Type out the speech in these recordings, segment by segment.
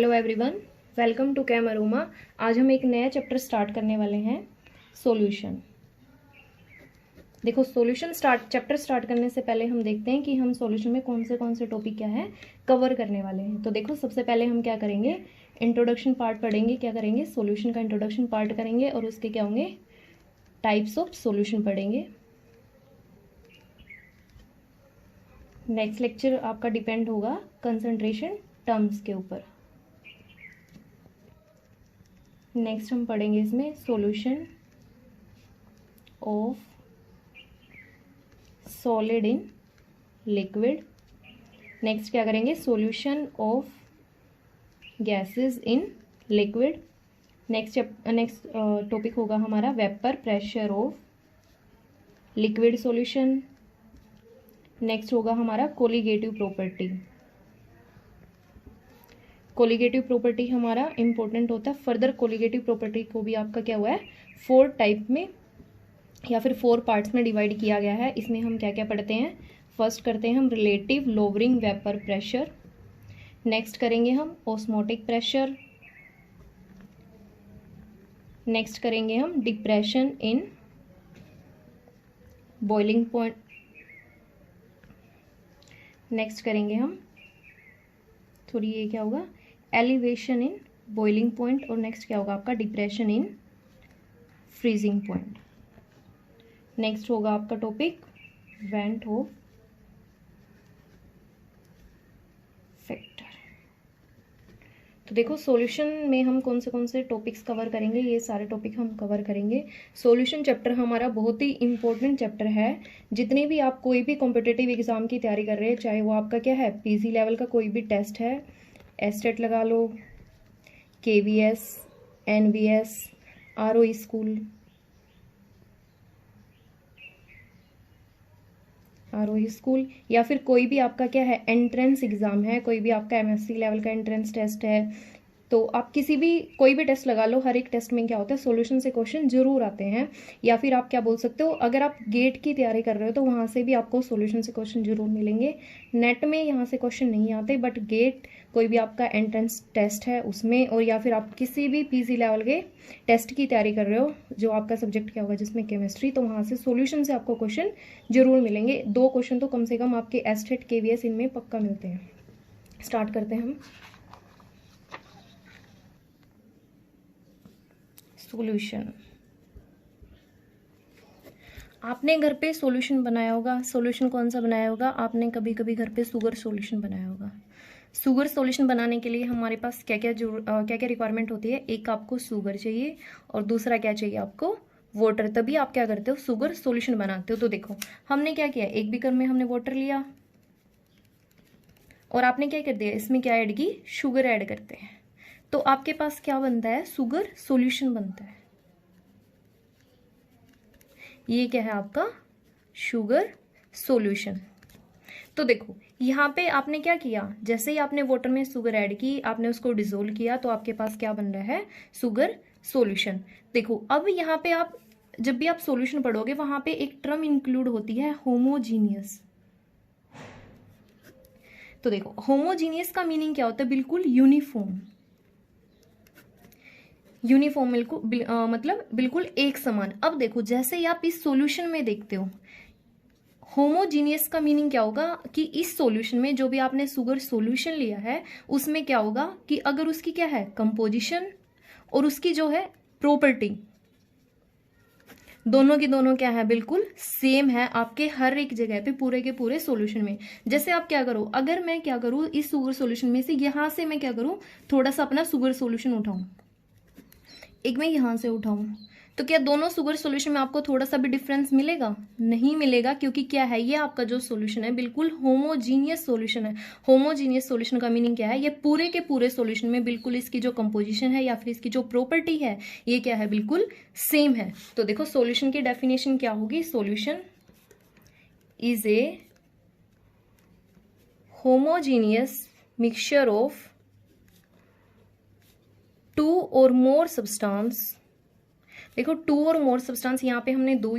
Hello everyone, welcome to Cam Aroma. आज हम एक नया चैप्टर स्टार्ट करने वाले हैं, सॉल्यूशन। देखो, चैप्टर स्टार्ट करने से पहले हम देखते हैं कि हम सॉल्यूशन में कौन से टॉपिक क्या है कवर करने वाले हैं। तो देखो, सबसे पहले हम क्या करेंगे, इंट्रोडक्शन पार्ट पढ़ेंगे। क्या करेंगे, सॉल्यूशन का इंट्रोडक्शन पार्ट करेंगे और उसके क्या होंगे, टाइप्स ऑफ सॉल्यूशन पढ़ेंगे। नेक्स्ट लेक्चर आपका डिपेंड होगा कंसंट्रेशन टर्म्स के ऊपर। नेक्स्ट हम पढ़ेंगे इसमें solution of solid in liquid. Next क्या करेंगे, solution of gases in liquid. Next topic होगा हमारा vapour pressure of liquid solution. Next होगा हमारा कोलिगेटिव प्रॉपर्टी। कोलिगेटिव प्रॉपर्टी हमारा इंपॉर्टेंट होता है। फर्दर कोलिगेटिव प्रॉपर्टी को भी आपका क्या हुआ है, 4 टाइप में या फिर 4 पार्ट्स में डिवाइड किया गया है। इसमें हम क्या क्या पढ़ते हैं, फर्स्ट करते हैं हम relative lowering vapour pressure. Next करेंगे हम ऑस्मोटिक प्रेशर। नेक्स्ट करेंगे हम depression in boiling point. Next करेंगे हम थोड़ी ये क्या होगा, एलिवेशन इन बॉइलिंग पॉइंट। और नेक्स्ट क्या होगा आपका, depression in freezing point. Next होगा आपका टॉपिक वेंट ऑफ फैक्टर। तो देखो, सॉल्यूशन में हम कौन से टॉपिक्स कवर करेंगे, ये सारे टॉपिक हम कवर करेंगे। सॉल्यूशन चैप्टर हमारा बहुत ही इंपॉर्टेंट चैप्टर है। जितने भी आप कोई भी कॉम्पिटिटिव एग्जाम की तैयारी कर रहे हैं, चाहे वो आपका क्या है, पीजी लेवल का कोई भी टेस्ट है, एस्टेट लगा लो, केवीएस, एनवीएस, आरओई स्कूल, या फिर कोई भी आपका क्या है एंट्रेंस एग्जाम है, कोई भी आपका एमएससी लेवल का एंट्रेंस टेस्ट है, तो आप कोई भी टेस्ट लगा लो, हर एक टेस्ट में क्या होता है, सॉल्यूशन से क्वेश्चन जरूर आते हैं। या फिर आप क्या बोल सकते हो, अगर आप गेट की तैयारी कर रहे हो तो वहां से भी आपको सॉल्यूशन से क्वेश्चन जरूर मिलेंगे। नेट में यहाँ से क्वेश्चन नहीं आते, बट गेट कोई भी आपका एंट्रेंस टेस्ट है उसमें, और या फिर आप किसी भी पीजी लेवल के टेस्ट की तैयारी कर रहे हो, जो आपका सब्जेक्ट क्या होगा जिसमें केमिस्ट्री, तो वहां से सॉल्यूशन से आपको क्वेश्चन जरूर मिलेंगे। 2 क्वेश्चन तो कम से कम आपके एस्टेट केवीएस इनमें पक्का मिलते हैं। स्टार्ट करते हैं हम सॉल्यूशन। आपने घर पे सॉल्यूशन बनाया होगा। सॉल्यूशन कौन सा बनाया होगा, आपने कभी कभी घर पे शुगर सॉल्यूशन बनाया होगा। शुगर सॉल्यूशन बनाने के लिए हमारे पास क्या क्या रिक्वायरमेंट होती है, एक आपको शुगर चाहिए और दूसरा क्या चाहिए आपको, वाटर। तभी आप क्या करते हो, शुगर सॉल्यूशन बनाते हो। तो देखो, हमने क्या किया, एक बीकर में हमने वाटर लिया और आपने क्या कर दिया, इसमें क्या ऐड की, शुगर ऐड करते हैं, तो आपके पास क्या बनता है, शुगर सॉल्यूशन बनता है। ये क्या है आपका, शुगर सॉल्यूशन। तो देखो, यहाँ पे आपने क्या किया, जैसे ही आपने वाटर में शुगर ऐड की, आपने उसको डिसोल्व किया, तो आपके पास क्या बन रहा है, शुगर सॉल्यूशन। देखो, अब यहाँ पे आप जब भी आप सॉल्यूशन पढ़ोगे, वहां पे एक टर्म इंक्लूड होती है, होमोजीनियस। तो देखो, होमोजीनियस का मीनिंग क्या होता है, बिल्कुल यूनिफॉर्म। मतलब बिल्कुल एक समान। अब देखो, जैसे ही आप इस सॉल्यूशन में देखते हो, होमोजीनियस का मीनिंग क्या होगा कि इस सॉल्यूशन में जो भी आपने शुगर सॉल्यूशन लिया है, उसमें क्या होगा कि अगर उसकी क्या है कंपोजिशन और उसकी जो है प्रॉपर्टी, दोनों की दोनों क्या है, बिल्कुल सेम है आपके हर एक जगह पे, पूरे के पूरे सॉल्यूशन में। जैसे आप क्या करो, अगर मैं क्या करूं, इस शुगर सॉल्यूशन में से यहां से मैं क्या करूं, थोड़ा सा अपना शुगर सॉल्यूशन उठाऊं, एक मैं यहां से उठाऊं, तो क्या दोनों शुगर सॉल्यूशन में आपको थोड़ा सा भी डिफरेंस मिलेगा, नहीं मिलेगा, क्योंकि क्या है, ये आपका जो सॉल्यूशन है बिल्कुल होमोजीनियस सॉल्यूशन है। होमोजीनियस सॉल्यूशन का मीनिंग क्या है, ये पूरे के पूरे सॉल्यूशन में बिल्कुल इसकी जो कंपोजिशन है या फिर इसकी जो प्रॉपर्टी है, ये क्या है, बिल्कुल सेम है। तो देखो, सॉल्यूशन की डेफिनेशन क्या होगी, solution is a homogeneous mixture of 2 or more substance. देखो, 2 और मोर सब्सटेंस, यहाँ पे हमने 2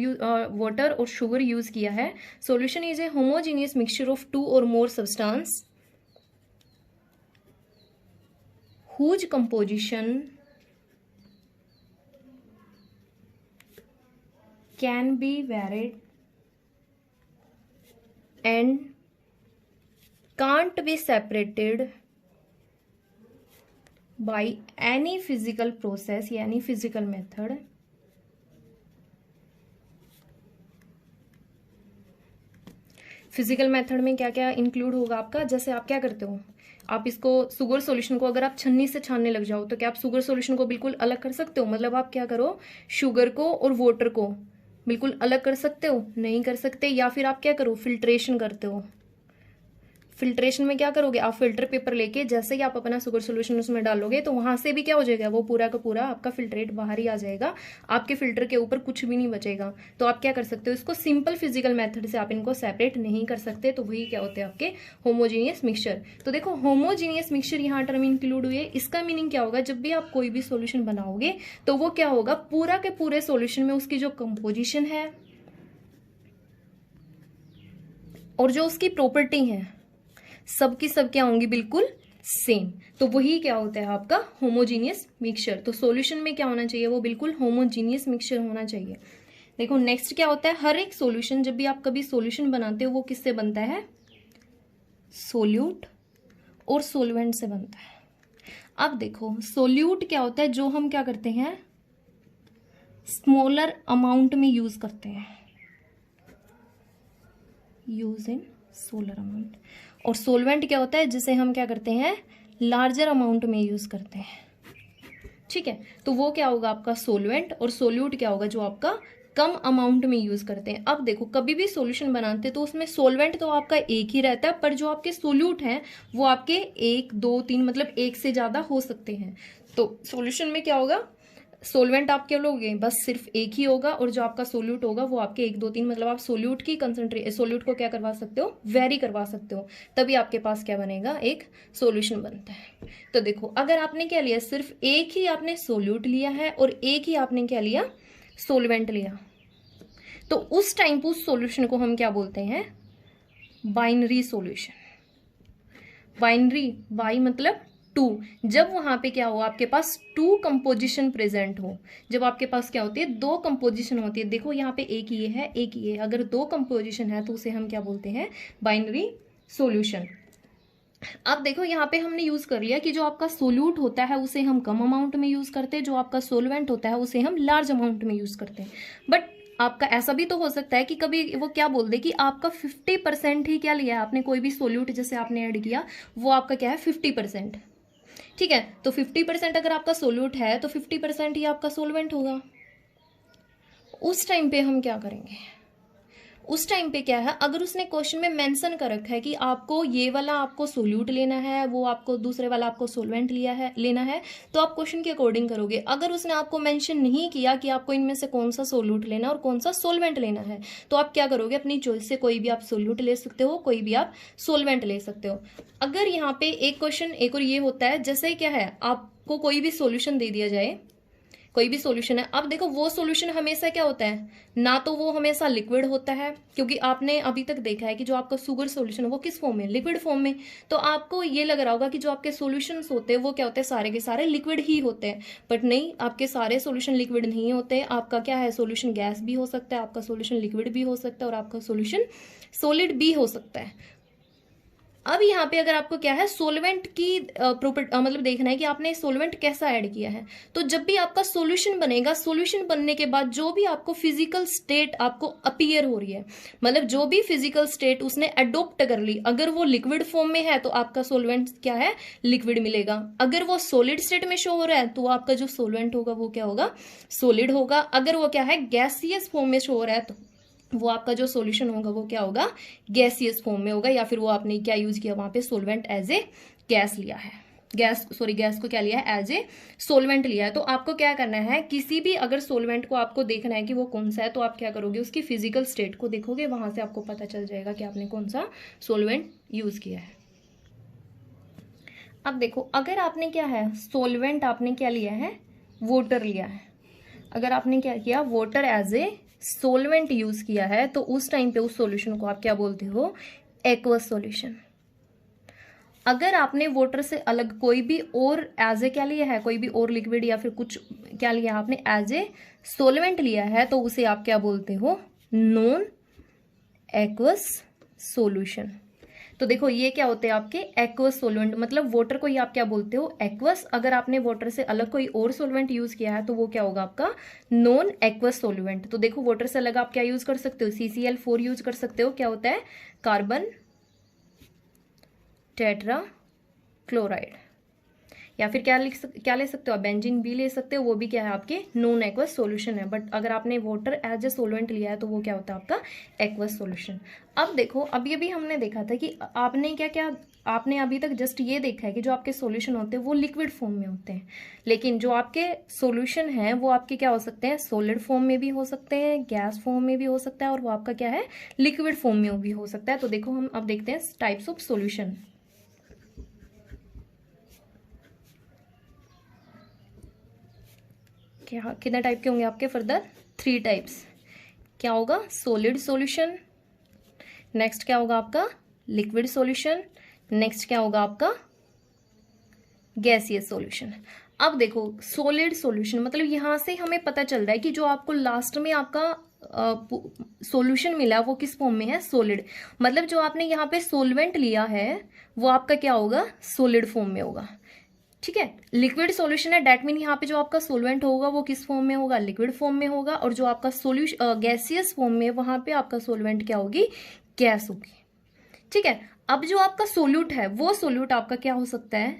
वाटर और शुगर यूज किया है। Solution is a homogeneous mixture of 2 or more substance whose composition can be varied and can't be separated by any physical process या any physical method physical method में क्या क्या इंक्लूड होगा आपका, जैसे आप क्या करते हो, आप इसको शुगर सॉल्यूशन को अगर आप छन्नी से छानने लग जाओ तो क्या आप शुगर सॉल्यूशन को बिल्कुल अलग कर सकते हो? मतलब आप क्या करो, शुगर को और वाटर को बिल्कुल अलग कर सकते हो? नहीं कर सकते। या फिर आप क्या करो, फिल्ट्रेशन करते हो। फिल्ट्रेशन में क्या करोगे, आप फिल्टर पेपर लेके जैसे ही आप अपना शुगर सोल्यूशन उसमें डालोगे तो वहां से भी क्या हो जाएगा, वो पूरा का पूरा आपका फिल्ट्रेट बाहर ही आ जाएगा, आपके फिल्टर के ऊपर कुछ भी नहीं बचेगा। तो आप क्या कर सकते हो, इसको सिंपल फिजिकल मेथड से आप इनको सेपरेट नहीं कर सकते। तो वही क्या होते हैं आपके होमोजीनियस मिक्सचर। तो देखो होमोजीनियस मिक्सचर यहाँ टर्म इंक्लूड हुई है। इसका मीनिंग क्या होगा, जब भी आप कोई भी सोल्यूशन बनाओगे तो वो क्या होगा, पूरा के पूरे सोल्यूशन में उसकी जो कंपोजिशन है और जो उसकी प्रॉपर्टी है सबकी सब क्या होंगी, बिल्कुल सेम। तो वही क्या होता है आपका होमोजीनियस मिक्सचर। तो सॉल्यूशन में क्या होना चाहिए, वो बिल्कुल होमोजीनियस मिक्सचर होना चाहिए। देखो नेक्स्ट क्या होता है, हर एक सॉल्यूशन, जब भी आप कभी सॉल्यूशन बनाते हो वो किससे बनता है, सोल्यूट और सोलवेंट से बनता है। अब देखो सोल्यूट क्या होता है, जो हम क्या करते हैं स्मॉलर अमाउंट में यूज करते हैं, यूज इन सोलर अमाउंट। और सोलवेंट क्या होता है, जिसे हम क्या करते हैं लार्जर अमाउंट में यूज करते हैं। ठीक है, तो वो क्या होगा आपका सोलवेंट, और सोल्यूट क्या होगा जो आपका कम अमाउंट में यूज करते हैं। अब देखो कभी भी सॉल्यूशन बनाते हैं तो उसमें सोलवेंट तो आपका एक ही रहता है, पर जो आपके सोल्यूट हैं वो आपके 1 2 3 मतलब एक से ज्यादा हो सकते हैं। तो सॉल्यूशन में क्या होगा, सोलवेंट आप क्या लोगे, बस सिर्फ एक ही होगा, और जो आपका सोल्यूट होगा वो आपके 1 2 3 मतलब आप सोल्यूट की सोल्यूट को क्या करवा सकते हो, वेरी करवा सकते हो, तभी आपके पास क्या बनेगा, एक सॉल्यूशन बनता है। तो देखो अगर आपने क्या लिया, सिर्फ एक ही आपने सोल्यूट लिया है और एक ही आपने क्या लिया, सोलवेंट लिया, तो उस टाइम उस सॉल्यूशन को हम क्या बोलते हैं, बाइनरी सॉल्यूशन। बाइनरी, बाई मतलब टू, जब वहां पे क्या हो आपके पास टू कंपोजिशन प्रेजेंट हो, जब आपके पास क्या होती है, दो कंपोजिशन होती है। देखो यहाँ पे एक ये है एक ये, अगर दो कंपोजिशन है तो उसे हम क्या बोलते हैं, बाइनरी सॉल्यूशन। अब देखो यहाँ पे हमने यूज कर लिया कि जो आपका सोल्यूट होता है उसे हम कम अमाउंट में यूज करते हैं, जो आपका सोलवेंट होता है उसे हम लार्ज अमाउंट में यूज करते हैं। बट आपका ऐसा भी तो हो सकता है कि कभी वो क्या बोल दे कि आपका 50% ही क्या लिया है आपने, कोई भी सोल्यूट जैसे आपने ऐड किया वो आपका क्या है 50%। ठीक है, तो 50% अगर आपका सोल्यूट है तो 50% ही आपका सोलवेंट होगा। उस टाइम पे हम क्या करेंगे, उस टाइम पे क्या है, अगर उसने क्वेश्चन में मेंशन कर रखा है कि आपको ये वाला आपको सोल्यूट लेना है, वो आपको दूसरे वाला आपको सोलवेंट लेना है, तो आप क्वेश्चन के अकॉर्डिंग करोगे। अगर उसने आपको मेंशन नहीं किया कि आपको इनमें से कौन सा सोल्यूट लेना है और कौन सा सोलवेंट लेना है, तो आप क्या करोगे, अपनी चॉइस से कोई भी आप सोल्यूट ले सकते हो, कोई भी आप सोलवेंट ले सकते हो। अगर यहाँ पे एक क्वेश्चन एक और ये होता है, जैसे क्या है, आपको कोई भी सोल्यूशन दे दिया जाए, कोई भी सॉल्यूशन है, अब देखो वो सॉल्यूशन हमेशा क्या होता है, ना तो वो हमेशा लिक्विड होता है, क्योंकि आपने अभी तक देखा है कि जो आपका शुगर सॉल्यूशन है वो किस फॉर्म में, लिक्विड फॉर्म में। तो आपको ये लग रहा होगा कि जो आपके सॉल्यूशंस होते हैं वो क्या होते हैं, सारे के सारे लिक्विड ही होते हैं। बट नहीं, आपके सारे सॉल्यूशन लिक्विड नहीं होते। आपका क्या है, सॉल्यूशन गैस भी हो सकता है, आपका सॉल्यूशन लिक्विड भी हो सकता है, और आपका सॉल्यूशन सॉलिड भी हो सकता है। अब यहाँ पे अगर आपको क्या है, सोलवेंट की मतलब देखना है कि आपने सोलवेंट कैसा ऐड किया है। तो जब भी आपका सॉल्यूशन बनेगा, सॉल्यूशन बनने के बाद जो भी आपको फिजिकल स्टेट आपको अपीयर हो रही है, मतलब जो भी फिजिकल स्टेट उसने अडोप्ट कर ली, अगर वो लिक्विड फॉर्म में है तो आपका सोलवेंट क्या है, लिक्विड मिलेगा। अगर वो सॉलिड स्टेट में शो हो रहा है तो आपका जो सोलवेंट होगा वो क्या होगा, सॉलिड होगा। अगर वो क्या है, गैसियस फॉर्म में शो हो रहा है तो वो आपका जो सॉल्यूशन होगा वो क्या होगा, गैसियस फॉर्म में होगा, या फिर वो आपने क्या यूज किया वहां पे, सोलवेंट एज ए गैस लिया है, गैस को क्या लिया है, एज ए सोलवेंट लिया है। तो आपको क्या करना है, किसी भी अगर सोलवेंट को आपको देखना है कि वो कौन सा है, तो आप क्या करोगे, उसकी फिजिकल स्टेट को देखोगे, वहां से आपको पता चल जाएगा कि आपने कौन सा सोलवेंट यूज किया है। अब देखो अगर आपने क्या है, सोलवेंट आपने क्या लिया है, वाटर लिया है, अगर आपने क्या किया, water as a solvent use किया है, तो उस टाइम पे उस सॉल्यूशन को आप क्या बोलते हो, एक्वस सॉल्यूशन। अगर आपने वाटर से अलग कोई भी और एज ए क्या लिया है, कोई भी और लिक्विड या फिर कुछ क्या लिया है आपने एज ए सोलवेंट लिया है, तो उसे आप क्या बोलते हो, नॉन एक्वस सॉल्यूशन। तो देखो ये क्या होते हैं आपके एक्वस सोलवेंट, मतलब वाटर को ही आप क्या बोलते हो, एक्वस। अगर आपने वाटर से अलग कोई और सोलवेंट यूज किया है तो वो क्या होगा आपका नॉन एक्वस सोलवेंट। तो देखो वाटर से अलग आप क्या यूज कर सकते हो, CCl4 यूज कर सकते हो, क्या होता है कार्बन टेट्रा क्लोराइड, या फिर क्या ले सकते हो आप, बेंजीन भी ले सकते हो, वो भी क्या है आपके नॉन एक्वस सॉल्यूशन है। बट अगर आपने वाटर एज ए सोलवेंट लिया है तो वो क्या होता है आपका एक्वस सॉल्यूशन। अब देखो अभी अभी हमने देखा था कि आपने क्या क्या, आपने अभी तक जस्ट ये देखा है कि जो आपके सॉल्यूशन होते हैं वो लिक्विड फॉर्म में होते हैं, लेकिन जो आपके सॉल्यूशन है वो आपके क्या हो सकते हैं, सॉलिड फॉर्म में भी हो सकते हैं, गैस फॉर्म में भी हो सकता है, और वो आपका क्या है लिक्विड फॉर्म में भी हो सकता है। तो देखो हम अब देखते हैं टाइप्स ऑफ सॉल्यूशन। क्या कितने टाइप के होंगे आपके फर्दर, 3 टाइप्स। क्या होगा, सॉलिड सॉल्यूशन, नेक्स्ट क्या होगा आपका लिक्विड सॉल्यूशन, नेक्स्ट क्या होगा आपका गैसियस सॉल्यूशन। अब देखो सॉलिड सॉल्यूशन मतलब यहां से हमें पता चल रहा है कि जो आपको लास्ट में आपका सॉल्यूशन मिला वो किस फॉर्म में है, सॉलिड। मतलब जो आपने यहाँ पे सोलवेंट लिया है वो आपका क्या होगा, सॉलिड फॉर्म में होगा। ठीक है, लिक्विड सॉल्यूशन है, डेट मीन यहाँ पे जो आपका सोलवेंट होगा वो किस फॉर्म में होगा, लिक्विड फॉर्म में होगा। और जो आपका सोल्यूशन गैसियस फॉर्म में, वहां पे आपका सोलवेंट क्या होगी, गैस होगी। ठीक है, अब जो आपका सोल्यूट है वो सोल्यूट आपका क्या हो सकता है,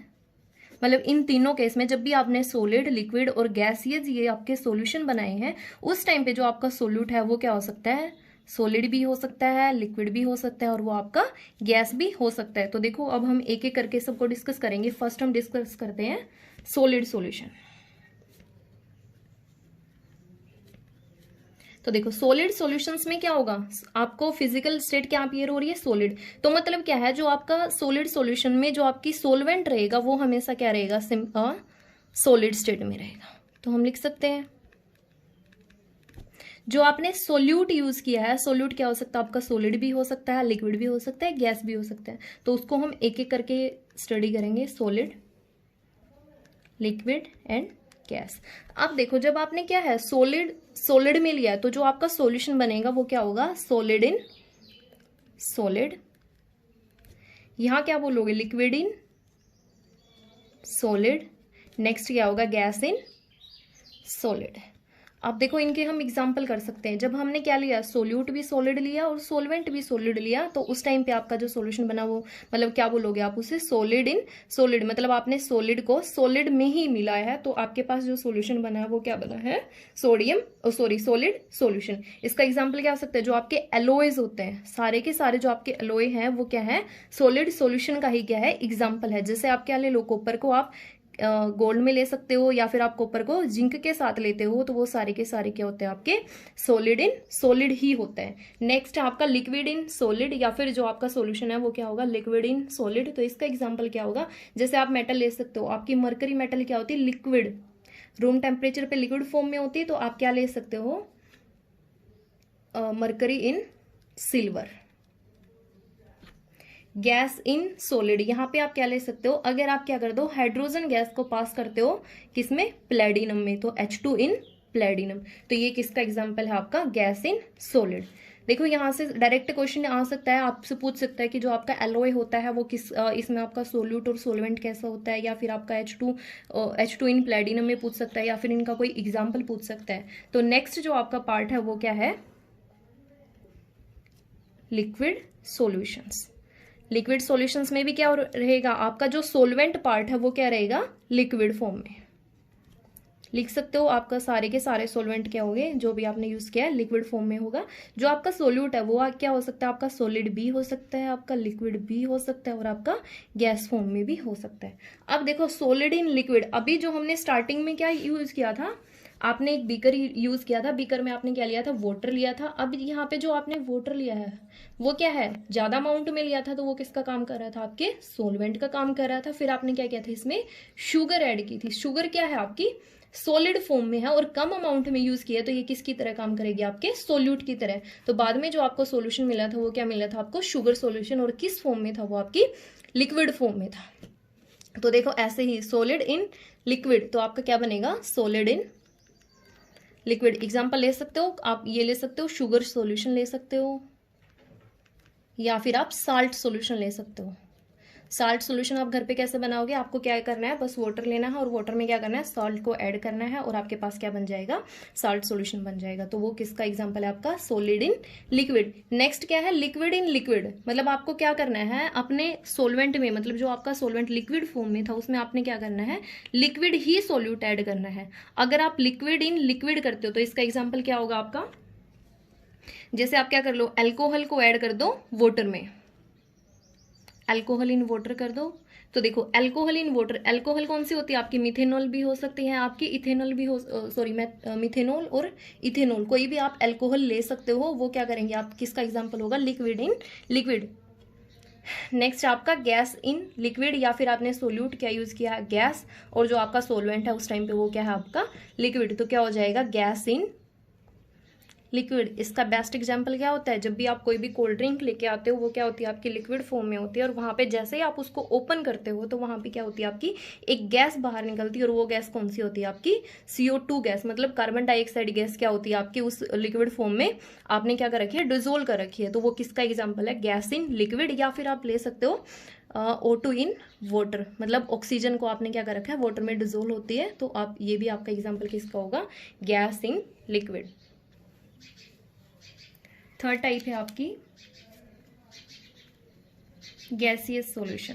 मतलब इन तीनों केस में जब भी आपने सॉलिड, लिक्विड और गैसियस ये आपके सॉल्यूशन बनाए हैं, उस टाइम पे जो आपका सोल्यूट है वो क्या हो सकता है, सॉलिड भी हो सकता है, लिक्विड भी हो सकता है, और वो आपका गैस भी हो सकता है। तो देखो अब हम एक एक करके सबको डिस्कस करेंगे। फर्स्ट हम डिस्कस करते हैं सॉलिड सॉल्यूशन। तो देखो सॉलिड सॉल्यूशंस में क्या होगा, आपको फिजिकल स्टेट क्या अपीयर हो रही है, सॉलिड। तो मतलब क्या है, जो आपका सॉलिड सॉल्यूशन में जो आपकी सोलवेंट रहेगा वो हमेशा क्या रहेगा, सॉलिड स्टेट में रहेगा। तो हम लिख सकते हैं जो आपने सोल्यूट यूज किया है, सोल्यूट क्या हो सकता है आपका, सॉलिड भी हो सकता है, लिक्विड भी हो सकता है, गैस भी हो सकता है। तो उसको हम एक एक करके स्टडी करेंगे, सॉलिड, लिक्विड एंड गैस। अब देखो जब आपने क्या है सॉलिड में लिया है तो जो आपका सॉल्यूशन बनेगा वो क्या होगा, सॉलिड इन सॉलिड। यहां क्या बोलोगे, लिक्विड इन सॉलिड। नेक्स्ट क्या होगा, गैस इन सॉलिड। अब देखो इनके हम एग्जाम्पल कर सकते हैं। जब हमने क्या लिया, सोल्यूट भी सॉलिड लिया और सोलवेंट भी सॉलिड लिया, तो उस टाइम पे आपका जो सॉल्यूशन बना वो मतलब क्या बोलोगे आप उसे, सॉलिड इन सॉलिड। मतलब आपने सॉलिड को सॉलिड में ही मिलाया है, तो आपके पास जो सॉल्यूशन बना है वो क्या बना है, सॉलिड सॉल्यूशन। इसका एग्जाम्पल क्या हो सकता है, जो आपके एलोएज होते हैं, सारे के सारे जो आपके एलोए हैं वो क्या है, सॉलिड सॉल्यूशन का ही क्या है एग्जाम्पल है। जैसे आप क्या ले लो, कॉपर को आप गोल्ड में ले सकते हो, या फिर आप कॉपर को जिंक के साथ लेते हो, तो वो सारे के सारे क्या होते हैं आपके सॉलिड इन सॉलिड ही होता है। नेक्स्ट है आपका लिक्विड इन सॉलिड, या फिर जो आपका सॉल्यूशन है वो क्या होगा, लिक्विड इन सॉलिड। तो इसका एग्जांपल क्या होगा, जैसे आप मेटल ले सकते हो, आपकी मरकरी मेटल क्या होती है, लिक्विड, रूम टेम्परेचर पे लिक्विड फॉर्म में होती है, तो आप क्या ले सकते हो, mercury in silver. Gas in solid, यहां पे आप क्या ले सकते हो, अगर आप क्या कर दो, हाइड्रोजन गैस को पास करते हो किसमें, प्लेडिनम में, तो H2 इन प्लेडिनम। तो ये किसका एग्जांपल है आपका, गैस इन सॉलिड। देखो यहां से डायरेक्ट क्वेश्चन आ सकता है, आपसे पूछ सकता है कि जो आपका एलोय होता है वो किस इसमें आपका सोल्यूट और सोलवेंट कैसा होता है, या फिर आपका H2 इन प्लेडिनम में पूछ सकता है, या फिर इनका कोई एग्जाम्पल पूछ सकता है। तो नेक्स्ट जो आपका पार्ट है वो क्या है, लिक्विड सॉल्यूशंस। लिक्विड सॉल्यूशंस में भी क्या रहेगा, आपका जो सोलवेंट पार्ट है वो क्या रहेगा, लिक्विड फॉर्म में। लिख सकते हो आपका सारे के सारे सोलवेंट क्या होंगे, जो भी आपने यूज किया है लिक्विड फॉर्म में होगा। जो आपका सोल्यूट है वो क्या हो सकता है, आपका सॉलिड भी हो सकता है, आपका लिक्विड भी हो सकता है, और आपका गैस फॉर्म में भी हो सकता है। अब देखो सॉलिड इन लिक्विड, अभी जो हमने स्टार्टिंग में क्या यूज किया था, आपने एक बीकर यूज किया था, बीकर में आपने क्या लिया था, वाटर लिया था। अब यहाँ पे जो आपने वाटर लिया है वो क्या है, ज्यादा अमाउंट में लिया था, तो वो किसका काम कर रहा था, आपके सोलवेंट का काम कर रहा था। फिर आपने क्या किया था, इसमें शुगर ऐड की थी। शुगर क्या है आपकी सॉलिड फॉर्म में है और कम अमाउंट में यूज किया, तो ये किसकी तरह काम करेगी, आपके सोल्यूट की तरह। तो बाद में जो आपको सोल्यूशन मिला था वो क्या मिला था आपको, शुगर सोल्यूशन, और किस फॉर्म में था वो आपकी लिक्विड फॉर्म में था। तो देखो ऐसे ही सॉलिड इन लिक्विड, तो आपका क्या बनेगा, सॉलिड इन लिक्विड। एग्जाम्पल ले सकते हो आप, ये ले सकते हो शुगर सॉल्यूशन ले सकते हो, या फिर आप साल्ट सॉल्यूशन ले सकते हो। साल्ट सॉल्यूशन आप घर पे कैसे बनाओगे, आपको क्या करना है, बस वाटर लेना है और वाटर में क्या करना है, सॉल्ट को ऐड करना है और आपके पास क्या बन जाएगा, साल्ट सॉल्यूशन बन जाएगा। तो वो किसका एग्जांपल है, आपका सॉलिड इन लिक्विड। नेक्स्ट क्या है, लिक्विड इन लिक्विड, मतलब आपको क्या करना है, अपने सोलवेंट में, मतलब जो आपका सोलवेंट लिक्विड फॉर्म में था उसमें आपने क्या करना है, लिक्विड ही सोल्यूट ऐड करना है। अगर आप लिक्विड इन लिक्विड करते हो तो इसका एग्जाम्पल क्या होगा आपका, जैसे आप क्या कर लो, अल्कोहल को ऐड कर दो वाटर में, अल्कोहल इन वाटर कर दो। तो देखो अल्कोहल इन वाटर, अल्कोहल कौन सी होती है आपकी, मिथेनॉल भी हो सकती है आपकी, इथेनॉल भी हो, सॉरी मिथेनॉल और इथेनॉल, कोई भी आप अल्कोहल ले सकते हो। वो क्या करेंगे आप, किसका एग्जांपल होगा, लिक्विड इन लिक्विड। नेक्स्ट आपका गैस इन लिक्विड, या फिर आपने सोल्यूट क्या यूज किया है, गैस, और जो आपका सोलवेंट है उस टाइम पे वो क्या है आपका लिक्विड, तो क्या हो जाएगा, गैस इन लिक्विड। इसका बेस्ट एग्जांपल क्या होता है, जब भी आप कोई भी कोल्ड ड्रिंक लेके आते हो वो क्या होती है आपकी लिक्विड फॉर्म में होती है, और वहां पे जैसे ही आप उसको ओपन करते हो तो वहां पे क्या होती है आपकी एक गैस बाहर निकलती है, और वो गैस कौन सी होती है आपकी CO2 गैस, मतलब कार्बन डाइऑक्साइड गैस क्या होती है आपकी उस लिक्विड फॉर्म में आपने क्या कर रखी है, डिजोल्व कर रखी है। तो वो किसका एग्जाम्पल है, गैस इन लिक्विड। या फिर आप ले सकते हो O2 इन वाटर, मतलब ऑक्सीजन को आपने क्या कर रखा है, वाटर में डिजोल्व होती है। तो आप ये भी आपका एग्जाम्पल किसका होगा, gas in liquid. Third type है आपकी गैसियस सॉल्यूशन।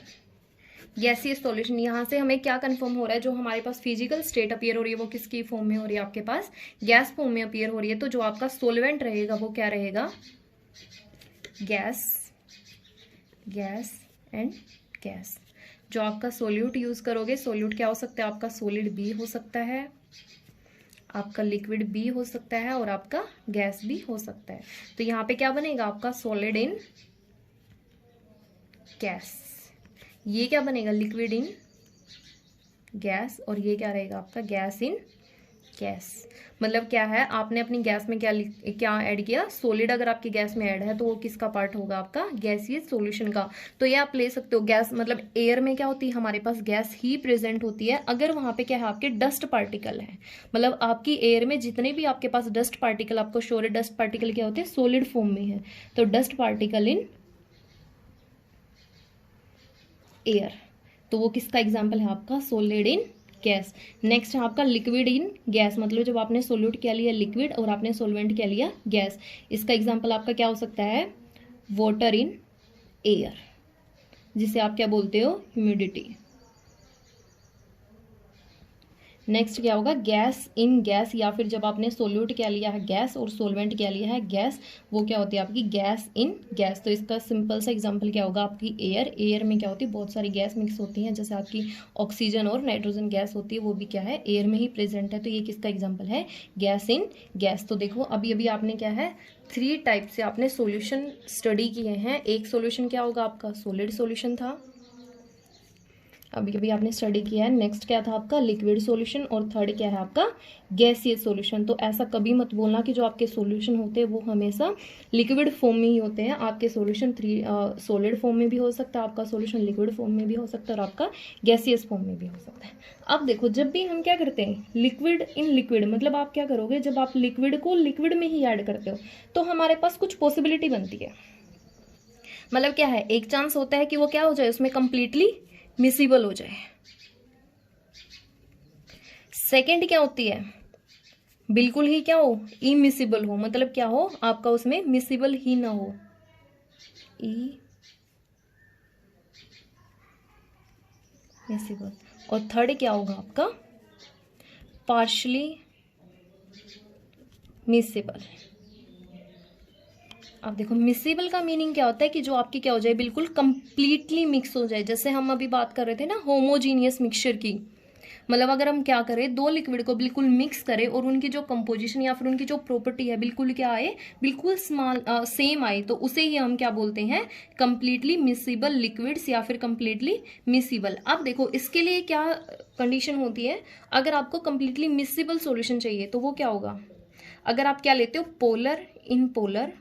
गैसियस सॉल्यूशन, यहां से हमें क्या कंफर्म हो रहा है, जो हमारे पास फिजिकल स्टेट अपीयर हो रही है वो किसकी फॉर्म में हो रही है, आपके पास गैस फॉर्म में अपीयर हो रही है। तो जो आपका सोलवेंट रहेगा वो क्या रहेगा, गैस, गैस एंड गैस। जो आपका सोल्यूट यूज करोगे, सोल्यूट क्या हो सकता है आपका, सॉलिड भी हो सकता है, आपका लिक्विड भी हो सकता है, और आपका गैस भी हो सकता है। तो यहाँ पे क्या बनेगा आपका सॉलिड इन गैस, ये क्या बनेगा लिक्विड इन गैस, और ये क्या रहेगा आपका गैस इन गैस। मतलब क्या है, आपने अपनी गैस में क्या ऐड किया, सॉलिड अगर आपकी गैस में ऐड है तो वो किसका पार्ट होगा, आपका गैसियस सॉल्यूशन का। तो ये आप ले सकते हो, गैस मतलब एयर में क्या होती है हमारे पास गैस ही प्रेजेंट होती है, अगर वहां पे क्या है आपके डस्ट पार्टिकल है, मतलब आपकी एयर में जितने भी आपके पास डस्ट पार्टिकल आपको शोर है, डस्ट पार्टिकल क्या होते हैं, सॉलिड फॉर्म में है। तो डस्ट पार्टिकल इन एयर, तो वो किसका एग्जाम्पल है आपका सॉलिड इन गैस। नेक्स्ट है आपका लिक्विड इन गैस, मतलब जब आपने सोल्यूट क्या लिया लिक्विड और आपने सोलवेंट क्या लिया गैस। इसका एग्जाम्पल आपका क्या हो सकता है, वाटर इन एयर, जिसे आप क्या बोलते हो, ह्यूमिडिटी। नेक्स्ट क्या होगा, गैस इन गैस, या फिर जब आपने सोल्यूट क्या लिया है गैस और सोलवेंट क्या लिया है गैस, वो क्या होती है आपकी गैस इन गैस। तो इसका सिंपल सा एग्जांपल क्या होगा आपकी एयर, एयर में क्या होती है बहुत सारी गैस मिक्स होती हैं, जैसे आपकी ऑक्सीजन और नाइट्रोजन गैस होती है, वो भी क्या है एयर में ही प्रेजेंट है। तो ये किसका एग्जाम्पल है, गैस इन गैस। तो देखो अभी अभी आपने क्या है 3 टाइप से आपने सोल्यूशन स्टडी किए हैं। एक सोल्यूशन क्या होगा आपका सॉलिड सोल्यूशन था, अभी अभी आपने स्टडी किया है। नेक्स्ट क्या था आपका लिक्विड सॉल्यूशन, और थर्ड क्या है आपका गैसियस सॉल्यूशन। तो ऐसा कभी मत बोलना कि जो आपके सॉल्यूशन होते हैं वो हमेशा लिक्विड फॉर्म में ही होते हैं। आपके सॉल्यूशन सॉलिड फॉर्म में भी हो सकता है, आपका सॉल्यूशन लिक्विड फॉर्म में भी हो सकता है, और आपका गैसियस फॉर्म में भी हो सकता है। अब देखो जब भी हम क्या करते हैं लिक्विड इन लिक्विड, मतलब आप क्या करोगे जब आप लिक्विड को लिक्विड में ही ऐड करते हो तो हमारे पास कुछ पॉसिबिलिटी बनती है। मतलब क्या है, एक चांस होता है कि वो क्या हो जाए उसमें कंप्लीटली मिसिबल हो जाए। सेकंड क्या होती है, बिल्कुल ही क्या हो इमिसिबल हो, मतलब क्या हो आपका उसमें मिसिबल ही ना हो, मिसिबल। और थर्ड क्या होगा आपका पार्शली मिसिबल। अब देखो मिसिबल का मीनिंग क्या होता है कि जो आपकी क्या हो जाए बिल्कुल कंप्लीटली मिक्स हो जाए। जैसे हम अभी बात कर रहे थे ना होमोजीनियस मिक्सचर की, मतलब अगर हम क्या करें दो लिक्विड को बिल्कुल मिक्स करें और उनकी जो कंपोजिशन या फिर उनकी जो प्रॉपर्टी है बिल्कुल क्या आए, बिल्कुल सेम आए, तो उसे ही हम क्या बोलते हैं कंप्लीटली मिसिबल लिक्विड्स या फिर कंप्लीटली मिसिबल। अब देखो इसके लिए क्या कंडीशन होती है, अगर आपको कंप्लीटली मिसिबल सॉल्यूशन चाहिए तो वो क्या होगा, अगर आप क्या लेते हो पोलर इन पोलर,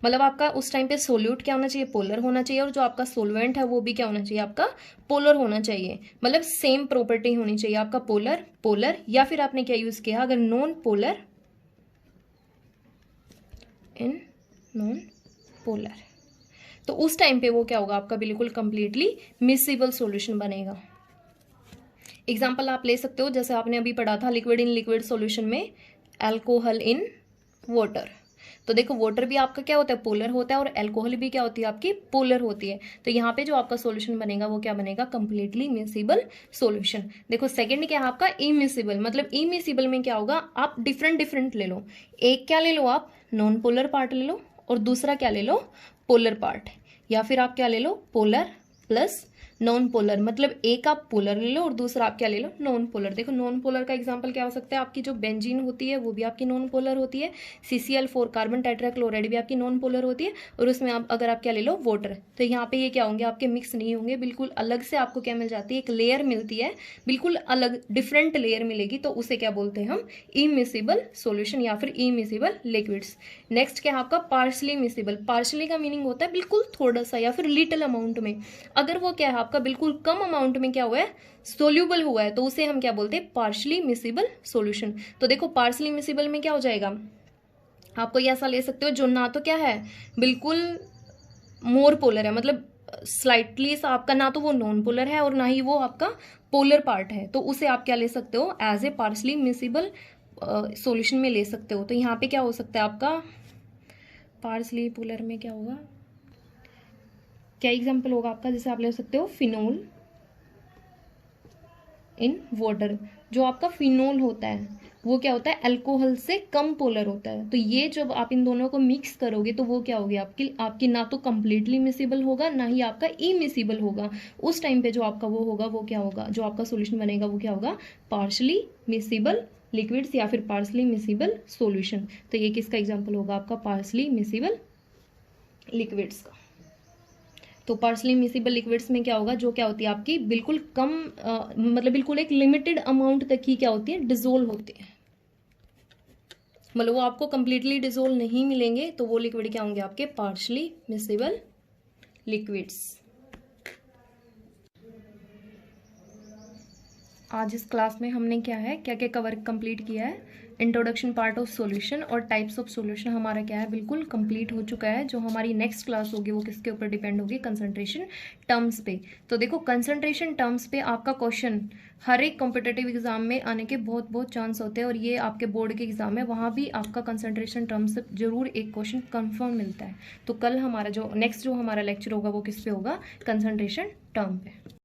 मतलब आपका उस टाइम पे सोल्यूट क्या होना चाहिए, पोलर होना चाहिए, और जो आपका सोलवेंट है वो भी क्या होना चाहिए, आपका पोलर होना चाहिए। मतलब सेम प्रॉपर्टी होनी चाहिए आपका, पोलर पोलर, या फिर आपने क्या यूज किया, अगर non polar in non polar, तो उस टाइम पे वो क्या होगा आपका, बिल्कुल कंप्लीटली मिसिबल सॉल्यूशन बनेगा। एग्जाम्पल आप ले सकते हो, जैसे आपने अभी पढ़ा था लिक्विड इन लिक्विड सॉल्यूशन में अल्कोहल इन वाटर। तो देखो वाटर भी आपका क्या होता है, पोलर होता है, और अल्कोहल भी क्या होती है आपकी, पोलर होती है। तो यहाँ पे जो आपका सॉल्यूशन बनेगा वो क्या बनेगा, कंप्लीटली मिसिबल सॉल्यूशन। देखो सेकंड क्या है आपका, इमिसिबल। मतलब इमिसिबल में क्या होगा, आप डिफरेंट डिफरेंट ले लो। एक क्या ले लो आप, नॉन पोलर पार्ट ले लो, और दूसरा क्या ले लो, पोलर पार्ट। या फिर आप क्या ले लो, पोलर प्लस नॉन पोलर। मतलब एक आप पोलर ले लो और दूसरा आप क्या ले लो, नॉन पोलर। देखो नॉन पोलर का एग्जांपल क्या हो सकता है, आपकी जो बेंजीन होती है वो भी आपकी नॉन पोलर होती है, CCl4 कार्बन टेट्राक्लोराइड भी आपकी नॉन पोलर होती है, और उसमें आप अगर आप क्या ले लो, वाटर, तो यहाँ पे ये क्या होंगे आपके, मिक्स नहीं होंगे, बिल्कुल अलग से आपको क्या मिल जाती है, एक लेयर मिलती है, बिल्कुल अलग डिफरेंट लेयर मिलेगी। तो उसे क्या बोलते हैं हम, इमिसिबल सोल्यूशन या फिर इमिसिबल लिक्विड्स। नेक्स्ट क्या है आपका, पार्शली मिसिबल। पार्शली का मीनिंग होता है बिल्कुल थोड़ा सा या फिर लिटिल अमाउंट में। अगर वो क्या है आपका बिल्कुल कम अमाउंट में क्या हुआ है, सोल्यूबल हुआ है, तो उसे हम क्या बोलते हैं, पार्शली मिसिबल सॉल्यूशन। तो देखो पार्शली मिसिबल में क्या हो जाएगा, आपको ये ऐसा ले सकते हो जो ना तो क्या है बिल्कुल मोर पोलर है, मतलब स्लाइटली सा आपका, ना तो वो नॉन पोलर है और ना ही वो आपका पोलर पार्ट है, तो उसे आप क्या ले सकते हो, as a partially miscible solution में ले सकते हो। तो यहाँ पे क्या हो सकता है आपका, पार्शली पोलर में क्या होगा, क्या एग्जांपल होगा आपका, जैसे आप ले सकते हो फिनोल इन वाटर। जो आपका फिनोल होता है वो क्या होता है, अल्कोहल से कम पोलर होता है। तो ये जब आप इन दोनों को मिक्स करोगे तो वो क्या होगी आपकी आपकी ना तो कंप्लीटली मिसिबल होगा, ना ही आपका इमिसिबल होगा। उस टाइम पे जो आपका वो होगा वो क्या होगा, जो आपका सोल्यूशन बनेगा वो क्या होगा, पार्शली मिसिबल लिक्विड्स या फिर पार्शली मिसिबल सॉल्यूशन। तो ये किसका एग्जांपल होगा आपका, पार्शली मिसिबल लिक्विड्स का। तो पार्शली मिसिबल लिक्विड्स में क्या होगा, जो क्या होती है आपकी बिल्कुल कम मतलब बिल्कुल एक लिमिटेड अमाउंट तक ही क्या होती है, डिजोल्व होती है। मतलब वो आपको कंप्लीटली डिजोल्व नहीं मिलेंगे, तो वो लिक्विड क्या होंगे आपके, पार्शली मिसिबल लिक्विड्स। आज इस क्लास में हमने क्या है, क्या क्या कवर कंप्लीट किया है, इंट्रोडक्शन पार्ट ऑफ सॉल्यूशन और टाइप्स ऑफ सॉल्यूशन हमारा क्या है, बिल्कुल कंप्लीट हो चुका है। जो हमारी नेक्स्ट क्लास होगी वो किसके ऊपर डिपेंड होगी, कंसंट्रेशन टर्म्स पे। तो देखो कंसंट्रेशन टर्म्स पे आपका क्वेश्चन हर एक कॉम्पिटेटिव एग्जाम में आने के बहुत बहुत चांस होते हैं, और ये आपके बोर्ड के एग्जाम है वहाँ भी आपका कंसंट्रेशन टर्म्स से जरूर एक क्वेश्चन कन्फर्म मिलता है। तो कल हमारा जो नेक्स्ट जो हमारा लेक्चर होगा वो किस पे होगा, कंसंट्रेशन टर्म पे।